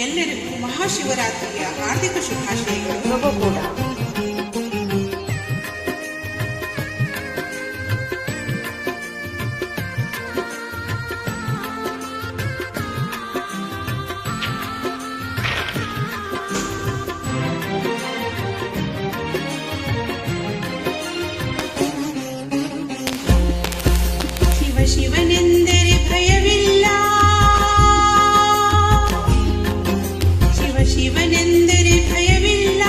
ಎಲ್ಲರಿಗೂ ಮಹಾಶಿವರಾತ್ರಿಯ ಹಾರ್ದಿಕ ಶುಭಾಶಯಗಳು ಕೂಡ. ಶಿವನೆಂದರೆ ಭಯವಿಲ್ಲ, ಶಿವನೆಂದರೆ ಭಯವಿಲ್ಲ,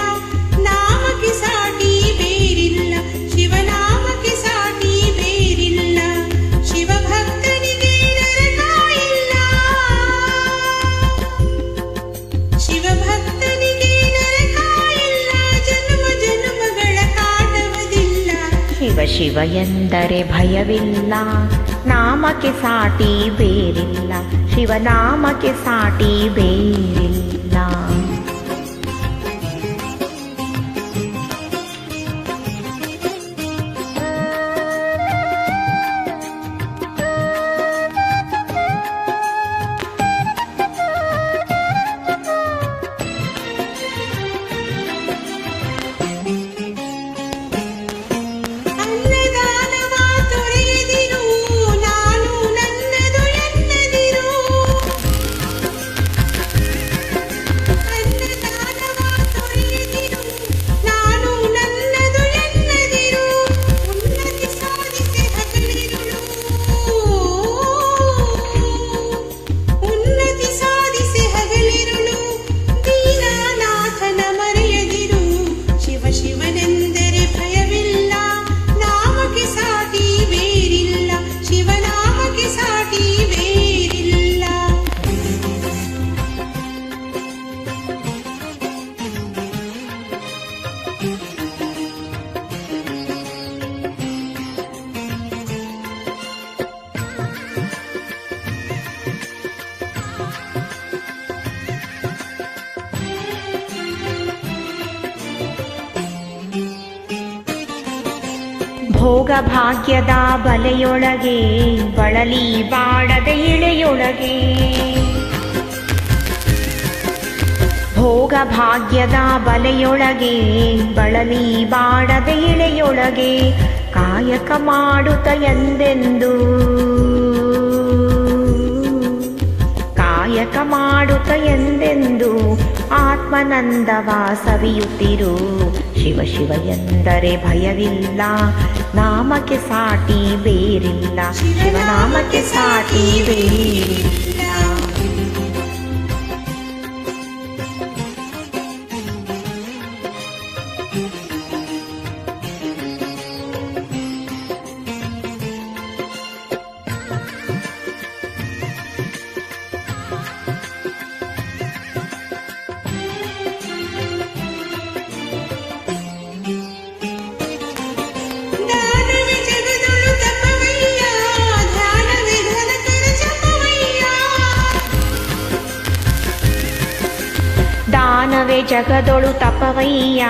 ನಾಮಕ್ಕೆ ಸಾಟಿ ಬೇರಿಲ್ಲ, ಶಿವನಾಮಕ್ಕೆ ಸಾಟಿ ಬೇರಿಲ್ಲ, ಶಿವಭಕ್ತನಿಗೆ ನರಕ ಇಲ್ಲ, ಶಿವಭಕ್ತನಿಗೆ ನರಕ ಇಲ್ಲ, ಜನ್ಮ ಜನ್ಮಗಳ ಕಾಟವದಿಲ್ಲ. ಶಿವ ಎಂದರೆ ಭಯವಿಲ್ಲ, ನಾಮಕ್ಕೆ ಸಾಟಿ ಬೇರಿಲ್ಲ, ಶಿವನಾಮಕ್ಕೆ ಸಾಟಿ ಬೇರಿಲ್ಲ. ಭೋಗ ಭಾಗ್ಯದ ಬಲೆಯೊಳಗೆ ಬಳಲಿ ಬಾಡದ ಇಳೆಯೊಳಗೆ, ಭೋಗ ಭಾಗ್ಯದ ಬಲೆಯೊಳಗೆ ಬಳಲಿ ಬಾಡದ ಇಳೆಯೊಳಗೆ, ಕಾಯಕ ಮಾಡುತ್ತ ಎಂದೆಂದು, ಕಾಯಕ ಮಾಡುತ್ತ ಎಂದೆಂದು ಆತ್ಮನಂದವ ಸವಿಯುತ್ತಿರು. ಶಿವ ಎಂದರೆ ಭಯವಿಲ್ಲ, ನಾಮಕ್ಕೆ ಸಾಟಿ ಬೇರಿಲ್ಲ, ಶಿವನಾಮಕ್ಕೆ ಸಾಟಿ ಬೇರಿಲ್ಲ. ದಾನವೇ ಜಗದೊಳು ತಪವಯ್ಯ,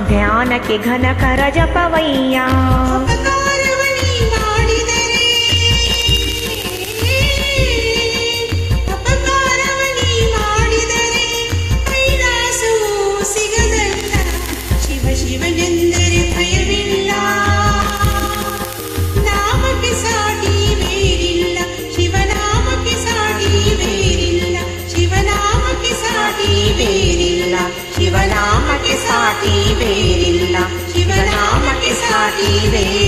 ಧ್ಯಾನಕ್ಕೆ ಘನಕರ ಜಪವಯ್ಯ. ಶಿವನೆಂದರೆ ಭಯವಿಲ್ಲ, ನಾಮಕ್ಕೆ ಸಾಟಿ ಬೇರಿಲ್ಲ, ಶಿವನಾಮಕ್ಕೆ ಸಾಟಿ ಬೇರಿಲ್ಲ, ಶಿವನಾಮಕ್ಕೆ ಸಾಟಿ ಬೇರಿಲ್ಲ, ಶಿವನಾಮಕ್ಕೆ ಸಾಟಿ ಬೇರಿಲ್ಲ, ಶಿವನಾಮಕ್ಕೆ ಸಾಟಿ ಬೇರಿಲ್ಲ.